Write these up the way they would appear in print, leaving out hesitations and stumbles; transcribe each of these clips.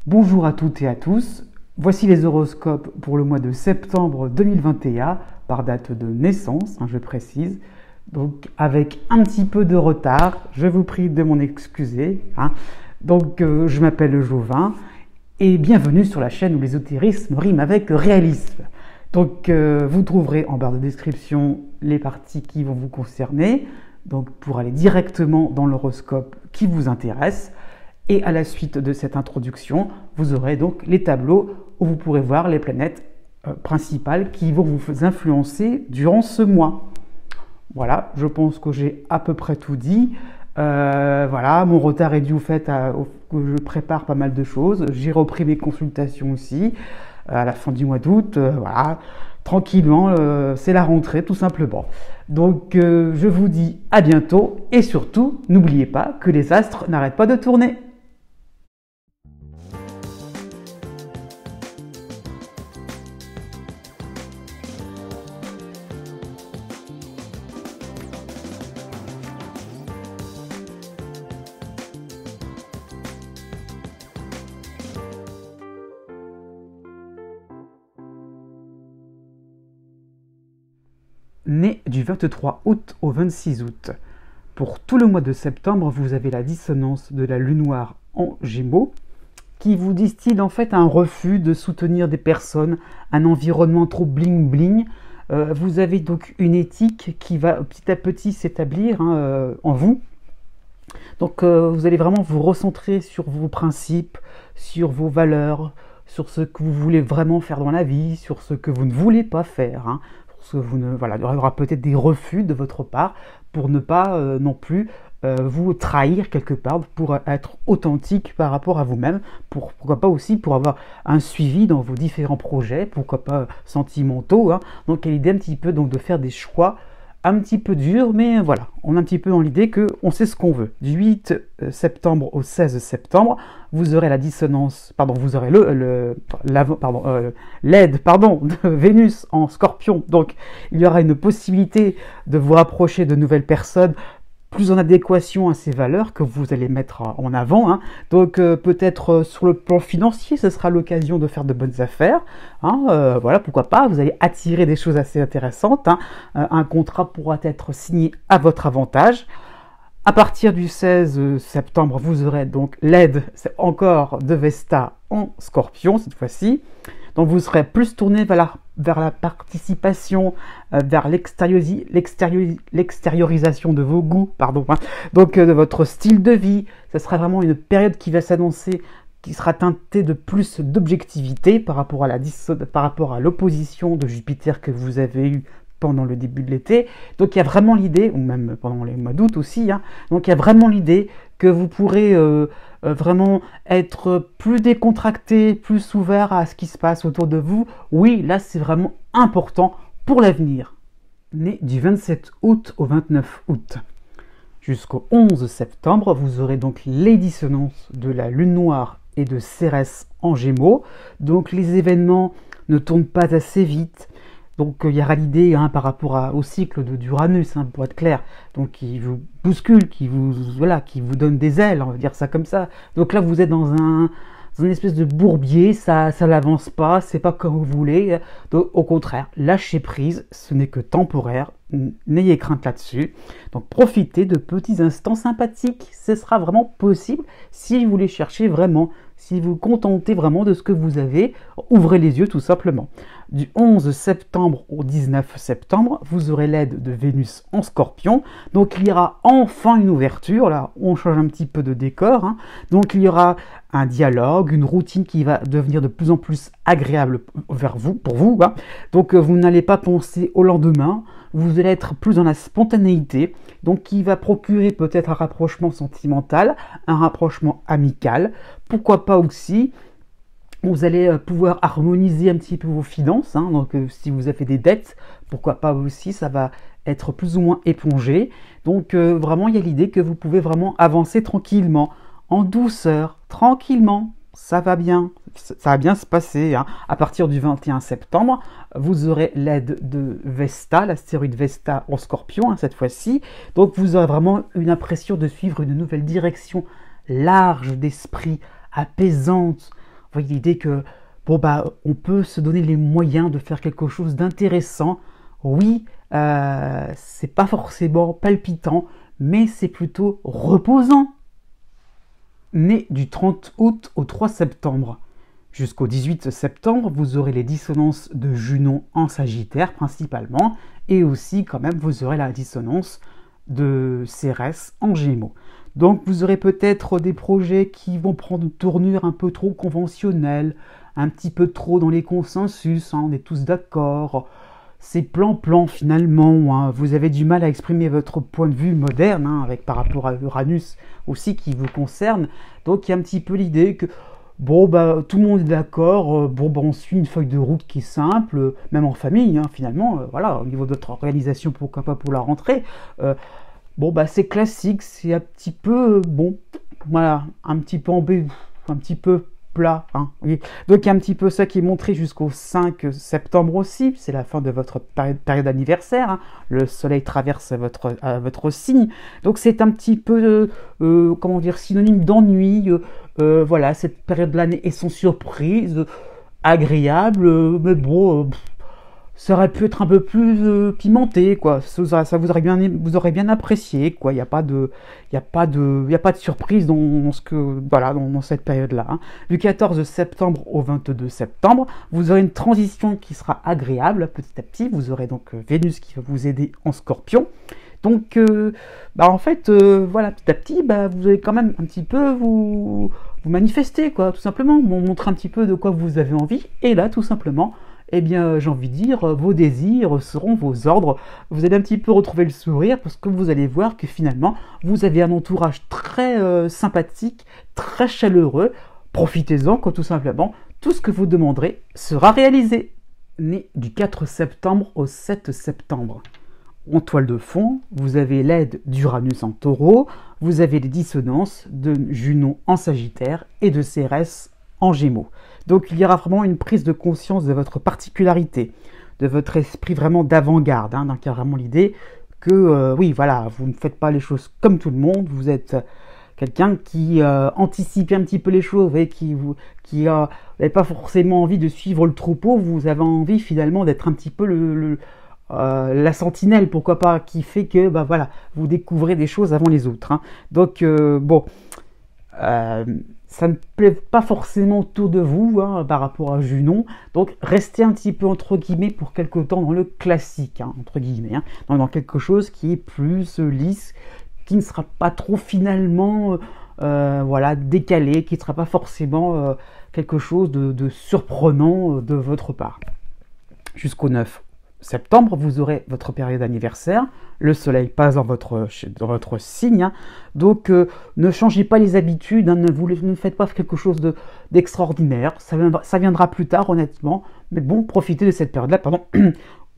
Bonjour à toutes et à tous, voici les horoscopes pour le mois de septembre 2021, par date de naissance, je précise, donc avec un petit peu de retard, je vous prie de m'en excuser. Je m'appelle Jovin et bienvenue sur la chaîne où l'ésotérisme rime avec réalisme. Vous trouverez en barre de description les parties qui vont vous concerner, donc pour aller directement dans l'horoscope qui vous intéresse. Et à la suite de cette introduction, vous aurez donc les tableaux où vous pourrez voir les planètes principales qui vont vous influencer durant ce mois. Voilà, je pense que j'ai à peu près tout dit. Voilà, mon retard est dû au fait que je prépare pas mal de choses. J'ai repris mes consultations aussi à la fin du mois d'août. Voilà, tranquillement, c'est la rentrée tout simplement. Je vous dis à bientôt et surtout, n'oubliez pas que les astres n'arrêtent pas de tourner. Né du 23 août au 26 août. Pour tout le mois de septembre, vous avez la dissonance de la lune noire en Gémeaux, qui vous distille en fait un refus de soutenir des personnes, un environnement trop bling-bling. Vous avez donc une éthique qui va petit à petit s'établir en vous. Vous allez vraiment vous recentrer sur vos principes, sur vos valeurs, sur ce que vous voulez vraiment faire dans la vie, sur ce que vous ne voulez pas faire. Voilà, il y aura peut-être des refus de votre part pour ne pas non plus vous trahir quelque part, pour être authentique par rapport à vous-même, pourquoi pas aussi pour avoir un suivi dans vos différents projets, pourquoi pas sentimentaux. Donc il y a l'idée un petit peu donc, de faire des choix un petit peu durs, mais voilà, on a un petit peu dans l'idée qu'on sait ce qu'on veut. Du 8 septembre au 16 septembre, vous aurez la dissonance, vous aurez l'aide de Vénus en Scorpion. Donc il y aura une possibilité de vous rapprocher de nouvelles personnes plus en adéquation à ces valeurs que vous allez mettre en avant. Peut-être sur le plan financier, ce sera l'occasion de faire de bonnes affaires. Voilà, pourquoi pas, vous allez attirer des choses assez intéressantes. Un contrat pourra être signé à votre avantage. À partir du 16 septembre, vous aurez donc l'aide encore de Vesta en Scorpion cette fois-ci. Donc vous serez plus tourné vers la participation, vers l'extériorisation de vos goûts, de votre style de vie. Ce sera vraiment une période qui va s'annoncer, qui sera teintée de plus d'objectivité par rapport à l'opposition de Jupiter que vous avez eue pendant le début de l'été. Donc il y a vraiment l'idée, ou même pendant les mois d'août aussi, donc il y a vraiment l'idée que vous pourrez vraiment être plus décontracté, plus ouvert à ce qui se passe autour de vous. Oui, là c'est vraiment important pour l'avenir. Né du 27 août au 29 août. Jusqu'au 11 septembre, vous aurez donc les dissonances de la lune noire et de Cérès en Gémeaux. Donc les événements ne tournent pas assez vite. Donc il y aura l'idée par rapport au cycle d'Uranus, pour être clair, donc qui vous bouscule, qui vous donne des ailes, on va dire ça comme ça. Donc là vous êtes dans une espèce de bourbier, ça n'avance pas, c'est pas comme vous voulez. Donc, au contraire, lâchez prise, ce n'est que temporaire, n'ayez crainte là-dessus. Donc profitez de petits instants sympathiques, ce sera vraiment possible si vous les cherchez vraiment, si vous vous contentez vraiment de ce que vous avez, ouvrez les yeux tout simplement. Du 11 septembre au 19 septembre, vous aurez l'aide de Vénus en Scorpion. Donc il y aura enfin une ouverture, là on change un petit peu de décor. Donc il y aura un dialogue, une routine qui va devenir de plus en plus agréable pour vous. Donc vous n'allez pas penser au lendemain, vous allez être plus dans la spontanéité, donc qui va procurer peut-être un rapprochement sentimental, un rapprochement amical, pourquoi pas aussi. Vous allez pouvoir harmoniser un petit peu vos finances, si vous avez des dettes, pourquoi pas aussi, ça va être plus ou moins épongé. Donc vraiment, il y a l'idée que vous pouvez vraiment avancer tranquillement, en douceur, tranquillement, ça va bien se passer. À partir du 21 septembre, vous aurez l'aide de Vesta, l'astéroïde Vesta en Scorpion, cette fois-ci. Donc vous aurez vraiment une impression de suivre une nouvelle direction large d'esprit, apaisante, voyez l'idée que, bon, bah, on peut se donner les moyens de faire quelque chose d'intéressant. Oui, c'est pas forcément palpitant, mais c'est plutôt reposant. Né du 30 août au 3 septembre. Jusqu'au 18 septembre, vous aurez les dissonances de Junon en Sagittaire principalement, et aussi quand même vous aurez la dissonance de Cérès en Gémeaux. Donc vous aurez peut-être des projets qui vont prendre une tournure un peu trop conventionnelle, un petit peu trop dans les consensus, hein, on est tous d'accord. C'est plan-plan finalement, hein. Vous avez du mal à exprimer votre point de vue moderne, hein, avec par rapport à Uranus aussi qui vous concerne. Donc il y a un petit peu l'idée que bon bah tout le monde est d'accord, bon bah on suit une feuille de route qui est simple, même en famille, hein, finalement, voilà, au niveau de notre organisation, pourquoi pas pour la rentrée. Bon bah c'est classique, c'est un petit peu bon, voilà, un petit peu un petit peu plat, hein, oui. Donc il y a un petit peu ça qui est montré jusqu'au 5 septembre aussi, c'est la fin de votre période anniversaire, hein. Le soleil traverse votre signe, donc c'est un petit peu, comment dire, synonyme d'ennui, voilà, cette période de l'année est sans surprise, agréable, mais bon, ça aurait pu être un peu plus pimenté, quoi. Ça vous aurez bien apprécié, quoi. Il n'y a pas de surprise dans ce que, voilà, dans cette période-là, hein. Du 14 septembre au 22 septembre, vous aurez une transition qui sera agréable petit à petit. Vous aurez donc Vénus qui va vous aider en Scorpion. Donc, bah en fait, voilà, petit à petit, bah vous allez quand même un petit peu vous manifester, quoi, tout simplement, montrer un petit peu de quoi vous avez envie. Et là, tout simplement, eh bien, j'ai envie de dire, vos désirs seront vos ordres. Vous allez un petit peu retrouver le sourire parce que vous allez voir que finalement, vous avez un entourage très sympathique, très chaleureux. Profitez-en, quoi, tout simplement. Tout ce que vous demanderez sera réalisé. Né du 4 septembre au 7 septembre. En toile de fond, vous avez l'aide d'Uranus en Taureau, vous avez les dissonances de Junon en Sagittaire et de Cérès en Gémeaux. Donc il y aura vraiment une prise de conscience de votre particularité, de votre esprit vraiment d'avant-garde, hein. Donc il y a vraiment l'idée que, oui, voilà, vous ne faites pas les choses comme tout le monde, vous êtes quelqu'un qui anticipe un petit peu les choses, et qui n'avez pas forcément envie de suivre le troupeau, vous avez envie finalement d'être un petit peu la sentinelle, pourquoi pas, qui fait que bah voilà, vous découvrez des choses avant les autres, hein. Donc bon, ça ne plaît pas forcément autour de vous, hein, par rapport à Junon, donc restez un petit peu entre guillemets pour quelque temps dans le classique, hein, entre guillemets, hein, dans quelque chose qui est plus lisse, qui ne sera pas trop finalement voilà, décalé, qui ne sera pas forcément quelque chose de surprenant de votre part. Jusqu'au 9 septembre, vous aurez votre période anniversaire, le soleil passe dans votre signe, hein. Donc ne changez pas les habitudes, hein, ne faites pas quelque chose d'extraordinaire, ça viendra plus tard honnêtement, mais bon, profitez de cette période-là, pardon,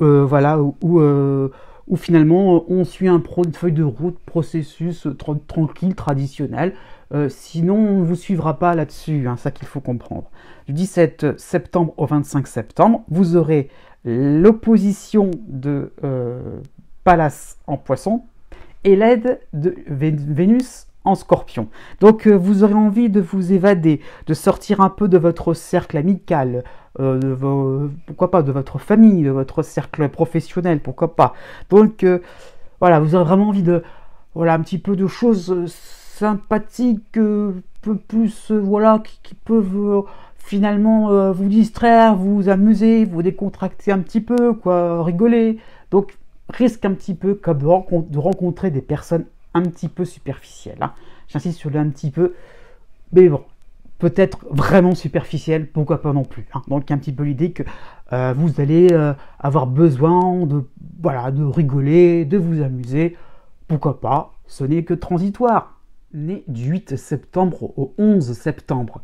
voilà, où finalement on suit une feuille de route, processus tranquille, traditionnel, sinon on ne vous suivra pas là-dessus, hein, ça qu'il faut comprendre. Du 17 septembre au 25 septembre, vous aurez l'opposition de Pallas en Poisson et l'aide de Vénus en Scorpion. Donc vous aurez envie de vous évader, de sortir un peu de votre cercle amical, pourquoi pas de votre famille, de votre cercle professionnel, pourquoi pas. Donc voilà, vous aurez vraiment envie de, voilà, un petit peu de choses sympathiques, peu plus, voilà, qui peuvent finalement vous distraire, vous amuser, vous décontracter un petit peu, quoi, rigoler. Donc risque un petit peu comme de rencontrer des personnes un petit peu superficielles, hein. J'insiste sur le un petit peu, mais bon, peut-être vraiment superficielle, pourquoi pas non plus, hein. Donc il y a un petit peu l'idée que vous allez avoir besoin de, voilà, de rigoler, de vous amuser, pourquoi pas, ce n'est que transitoire. Né du 8 septembre au 11 septembre.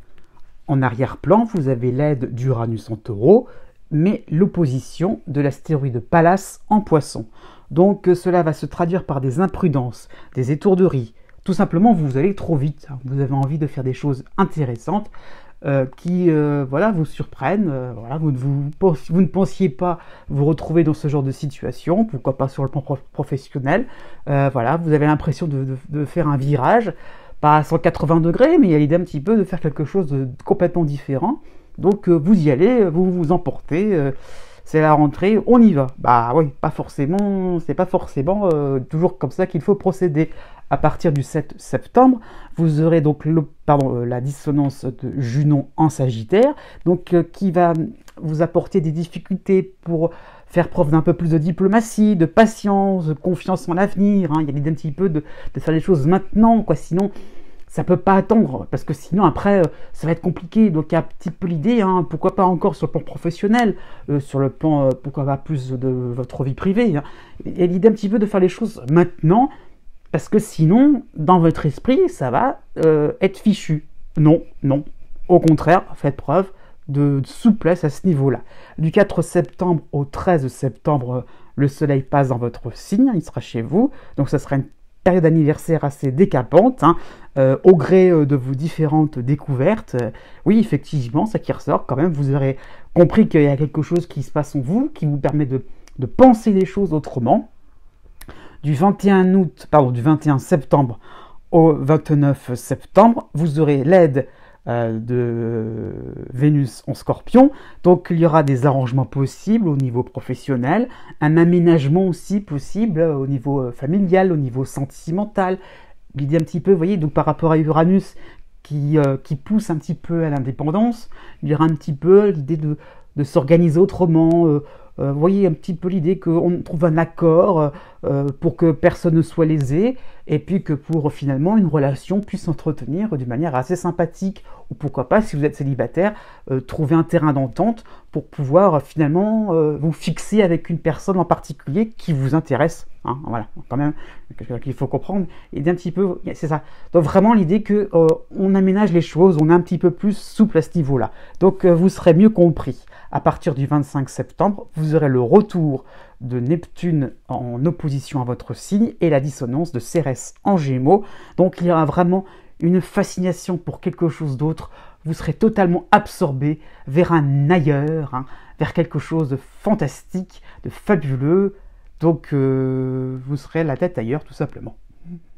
En arrière-plan, vous avez l'aide d'Uranus en Taureau, mais l'opposition de l'astéroïde Pallas en Poisson. Donc cela va se traduire par des imprudences, des étourderies. Tout simplement, vous allez trop vite, hein. Vous avez envie de faire des choses intéressantes qui voilà, vous surprennent. Voilà, vous ne pensiez pas vous retrouver dans ce genre de situation, pourquoi pas sur le plan professionnel. Voilà, vous avez l'impression de faire un virage. pas à 180 degrés, mais il y a l'idée un petit peu de faire quelque chose de complètement différent. Donc vous y allez, vous vous emportez, c'est la rentrée, on y va. Bah oui, pas forcément, c'est pas forcément toujours comme ça qu'il faut procéder. À partir du 7 septembre, vous aurez donc la dissonance de Junon en Sagittaire, donc qui va vous apporter des difficultés pour faire preuve d'un peu plus de diplomatie, de patience, de confiance en l'avenir. Hein. Il y a l'idée un petit peu de faire les choses maintenant, quoi. Sinon, ça peut pas attendre, parce que sinon après ça va être compliqué. Donc il y a un petit peu l'idée, hein, pourquoi pas encore sur le plan professionnel, sur le plan pourquoi pas plus de votre vie privée. Hein. Et l'idée un petit peu de faire les choses maintenant, parce que sinon dans votre esprit ça va être fichu. Non, non. Au contraire, faites preuve de souplesse à ce niveau-là. Du 4 septembre au 13 septembre, le soleil passe dans votre signe, il sera chez vous, donc ça sera une période d'anniversaire assez décapante, hein, au gré de vos différentes découvertes. Oui, effectivement, ça qui ressort quand même, vous aurez compris qu'il y a quelque chose qui se passe en vous, qui vous permet de penser les choses autrement. Du 21 septembre au 29 septembre, vous aurez l'aide de Vénus en Scorpion, donc il y aura des arrangements possibles au niveau professionnel, un aménagement aussi possible au niveau familial, au niveau sentimental. L'idée un petit peu, vous voyez, donc par rapport à Uranus qui pousse un petit peu à l'indépendance, il y aura un petit peu l'idée de s'organiser autrement. Vous voyez un petit peu l'idée qu'on trouve un accord pour que personne ne soit lésé, et puis que pour finalement une relation puisse s'entretenir d'une manière assez sympathique, ou pourquoi pas, si vous êtes célibataire, trouver un terrain d'entente pour pouvoir finalement vous fixer avec une personne en particulier qui vous intéresse. Hein, voilà, quand même, qu'il faut comprendre. Et d'un petit peu, c'est ça. Donc vraiment l'idée que on aménage les choses, on est un petit peu plus souple à ce niveau-là. Donc vous serez mieux compris. À partir du 25 septembre, vous aurez le retour de Neptune en opposition à votre signe et la dissonance de Cérès en Gémeaux. Donc il y aura vraiment une fascination pour quelque chose d'autre. Vous serez totalement absorbé vers un ailleurs, hein, vers quelque chose de fantastique, de fabuleux. Donc vous serez la tête ailleurs tout simplement.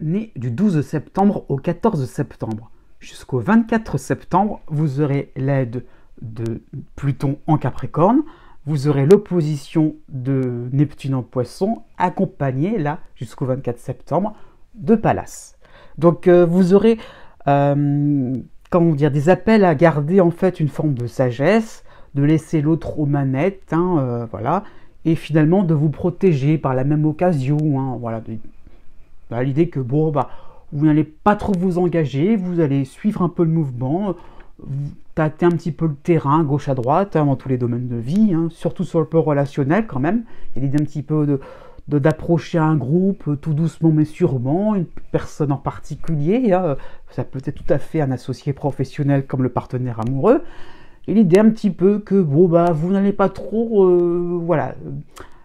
Né du 12 septembre au 14 septembre jusqu'au 24 septembre, vous aurez l'aide de Pluton en Capricorne, vous aurez l'opposition de Neptune en Poisson, accompagnée là jusqu'au 24 septembre de Pallas. Donc vous aurez comment dire, des appels à garder en fait une forme de sagesse, de laisser l'autre aux manettes, hein, voilà, et finalement de vous protéger par la même occasion, hein, voilà, l'idée que bon bah vous n'allez pas trop vous engager, vous allez suivre un peu le mouvement, vous tâtez un petit peu le terrain, gauche à droite, hein, dans tous les domaines de vie, hein, surtout sur le plan relationnel quand même. Il y a l'idée un petit peu d'approcher un groupe tout doucement mais sûrement, une personne en particulier, hein, ça peut être tout à fait un associé professionnel comme le partenaire amoureux. Et l'idée un petit peu que bon bah vous n'allez pas trop voilà,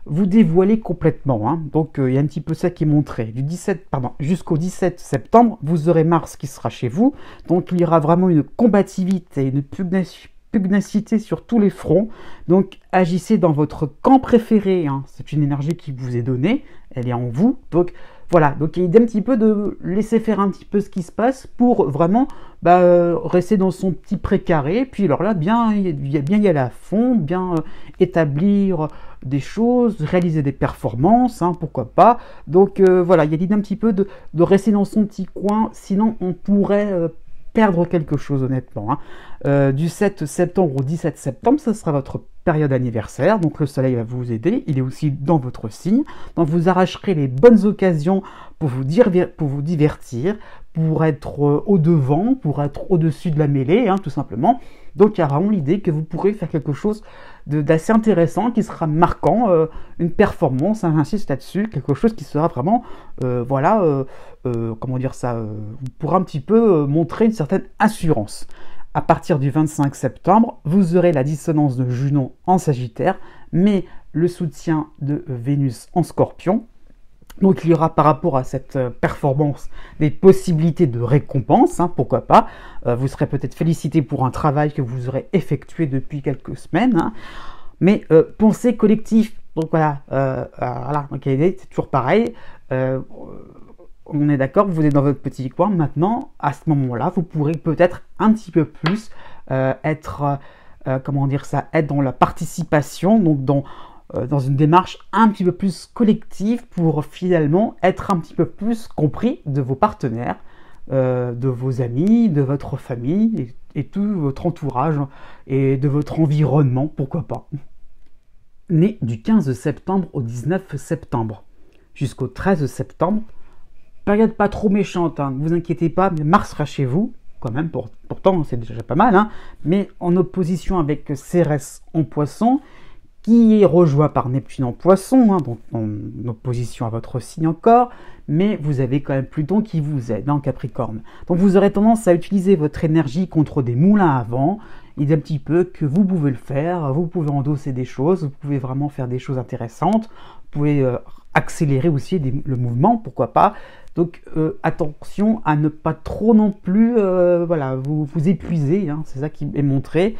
vous dévoiler complètement, hein. Donc il y a un petit peu ça qui est montré. Jusqu'au 17 septembre, vous aurez Mars qui sera chez vous, donc il y aura vraiment une combativité, une pugnacité sur tous les fronts. Donc agissez dans votre camp préféré, hein. C'est une énergie qui vous est donnée, elle est en vous, donc voilà, donc il y a un petit peu de laisser faire un petit peu ce qui se passe pour vraiment rester dans son petit précaré, puis alors là, bien y aller à fond, bien établir des choses, réaliser des performances, hein, pourquoi pas. Donc voilà, il y a l'idée un petit peu de rester dans son petit coin, sinon on pourrait perdre quelque chose honnêtement. Hein. Du 7 septembre au 17 septembre, ce sera votre période anniversaire, donc le soleil va vous aider, il est aussi dans votre signe, donc vous arracherez les bonnes occasions pour vous divertir, pour être au-devant, pour être au-dessus de la mêlée, hein, tout simplement. Donc il y a vraiment l'idée que vous pourrez faire quelque chose d'assez intéressant, qui sera marquant, une performance, hein, j'insiste là-dessus, quelque chose qui sera vraiment, voilà, comment dire ça, vous pourrez un petit peu montrer une certaine assurance. À partir du 25 septembre, vous aurez la dissonance de Junon en Sagittaire, mais le soutien de Vénus en Scorpion. Donc il y aura par rapport à cette performance des possibilités de récompense, hein, pourquoi pas. Vous serez peut-être félicité pour un travail que vous aurez effectué depuis quelques semaines. Hein. Mais pensée collective, donc voilà, voilà, donc c'est toujours pareil. on est d'accord, vous êtes dans votre petit coin. Maintenant, à ce moment-là, vous pourrez peut-être un petit peu plus être, comment dire ça, être dans la participation, donc dans une démarche un petit peu plus collective pour finalement être un petit peu plus compris de vos partenaires, de vos amis, de votre famille et tout votre entourage et de votre environnement, pourquoi pas. Né du 15 septembre au 19 septembre jusqu'au 13 septembre, période pas trop méchante, hein, ne vous inquiétez pas, mais Mars sera chez vous, quand même, pourtant c'est déjà pas mal, hein, mais en opposition avec Cérès en Poisson, qui est rejoint par Neptune en Poisson, hein, donc en opposition à votre signe encore, mais vous avez quand même Pluton qui vous aide en Capricorne. Donc vous aurez tendance à utiliser votre énergie contre des moulins à vent. Il dit un petit peu que vous pouvez le faire, vous pouvez endosser des choses, vous pouvez vraiment faire des choses intéressantes, vous pouvez accélérer aussi le mouvement, pourquoi pas. Donc attention à ne pas trop non plus voilà, vous épuiser, hein, c'est ça qui est montré.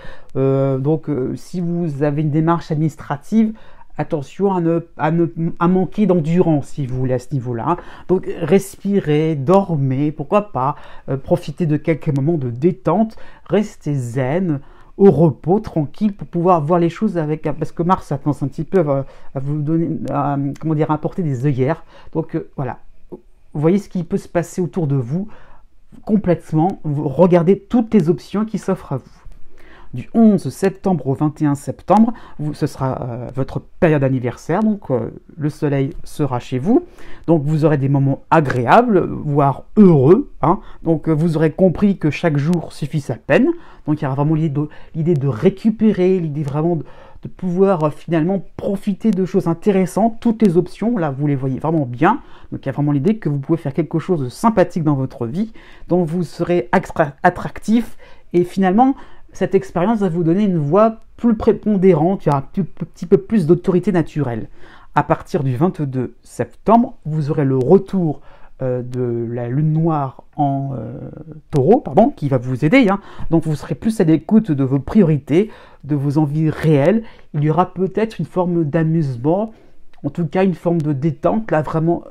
Si vous avez une démarche administrative, attention à manquer d'endurance si vous voulez à ce niveau-là. Hein. Donc respirez, dormez, pourquoi pas, profitez de quelques moments de détente, restez zen, au repos, tranquille, pour pouvoir voir les choses avec, parce que Mars a tendance un petit peu à vous donner, comment dire, à apporter des œillères. Donc voilà, vous voyez ce qui peut se passer autour de vous complètement, vous regardez toutes les options qui s'offrent à vous. Du 11 septembre au 21 septembre, ce sera votre période anniversaire, donc le soleil sera chez vous, donc vous aurez des moments agréables, voire heureux, hein. Donc vous aurez compris que chaque jour suffit sa peine, donc il y aura vraiment l'idée de récupérer, l'idée vraiment de pouvoir finalement profiter de choses intéressantes, toutes les options, là vous les voyez vraiment bien, donc il y a vraiment l'idée que vous pouvez faire quelque chose de sympathique dans votre vie, dont vous serez attractif, et finalement, cette expérience va vous donner une voix plus prépondérante, il y aura un petit peu plus d'autorité naturelle. À partir du 22 septembre, vous aurez le retour de la lune noire en taureau, qui va vous aider. Hein. Donc vous serez plus à l'écoute de vos priorités, de vos envies réelles. Il y aura peut-être une forme d'amusement, en tout cas une forme de détente, là vraiment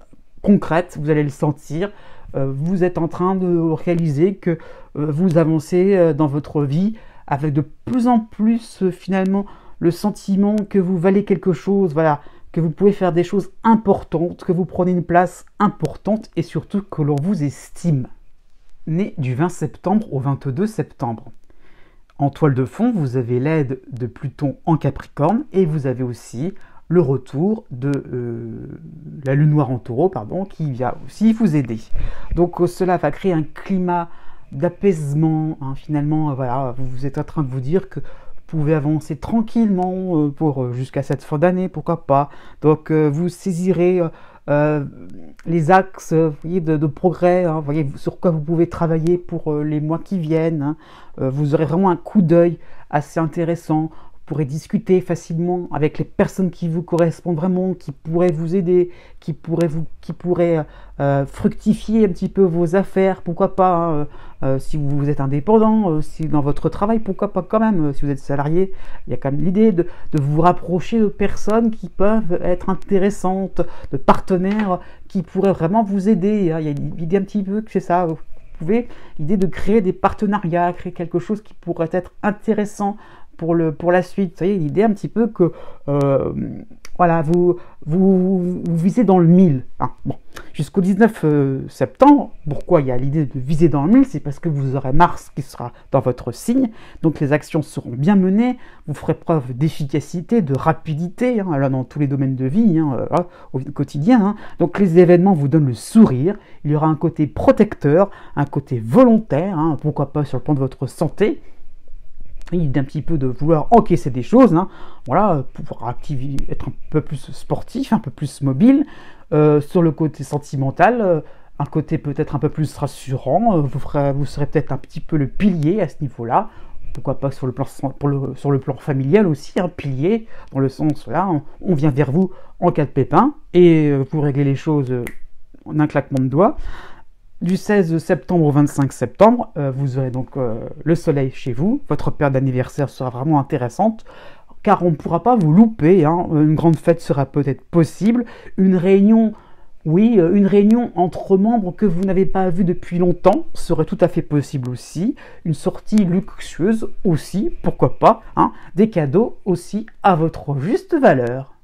concrète, vous allez le sentir. Vous êtes en train de réaliser que vous avancez dans votre vie avec de plus en plus finalement le sentiment que vous valez quelque chose, voilà, que vous pouvez faire des choses importantes, que vous prenez une place importante et surtout que l'on vous estime. Né du 20 septembre au 22 septembre. En toile de fond, vous avez l'aide de Pluton en Capricorne et vous avez aussi le retour de la lune noire en taureau, qui vient aussi vous aider. Donc cela va créer un climat d'apaisement, hein, finalement, voilà, vous êtes en train de vous dire que vous pouvez avancer tranquillement jusqu'à cette fin d'année, pourquoi pas. Donc vous saisirez les axes voyez, de progrès, hein, voyez, sur quoi vous pouvez travailler pour les mois qui viennent. Hein. Vous aurez vraiment un coup d'œil assez intéressant. Vous pourrez discuter facilement avec les personnes qui vous correspondent vraiment, qui pourraient vous aider, qui pourraient fructifier un petit peu vos affaires, pourquoi pas, hein, si vous êtes indépendant, si dans votre travail, pourquoi pas quand même, si vous êtes salarié, il y a quand même l'idée de vous rapprocher de personnes qui peuvent être intéressantes, de partenaires qui pourraient vraiment vous aider, hein. Il y a l'idée un petit peu que c'est ça, vous pouvez, l'idée de créer des partenariats, créer quelque chose qui pourrait être intéressant pour la suite. Vous voyez, l'idée un petit peu que voilà, vous visez dans le 1000. Hein. Bon. Jusqu'au 19 septembre, pourquoi il y a l'idée de viser dans le 1000, c'est parce que vous aurez Mars qui sera dans votre signe, donc les actions seront bien menées, vous ferez preuve d'efficacité, de rapidité, hein, là dans tous les domaines de vie, hein, au quotidien. Hein. Donc les événements vous donnent le sourire, il y aura un côté protecteur, un côté volontaire, hein, pourquoi pas sur le plan de votre santé, d'un petit peu de vouloir encaisser des choses, hein, voilà, pour être un peu plus sportif, un peu plus mobile, sur le côté sentimental, un côté peut-être un peu plus rassurant, vous serez peut-être un petit peu le pilier à ce niveau-là, pourquoi pas sur le plan familial aussi, un pilier, dans le sens, là, on vient vers vous en cas de pépin, et vous réglez les choses en un claquement de doigts. Du 16 septembre au 25 septembre, vous aurez donc le soleil chez vous. Votre période d'anniversaire sera vraiment intéressante, car on ne pourra pas vous louper. Hein. Une grande fête sera peut-être possible. Une réunion Oui, une réunion entre membres que vous n'avez pas vus depuis longtemps serait tout à fait possible aussi. Une sortie luxueuse aussi, pourquoi pas, hein. Des cadeaux aussi à votre juste valeur.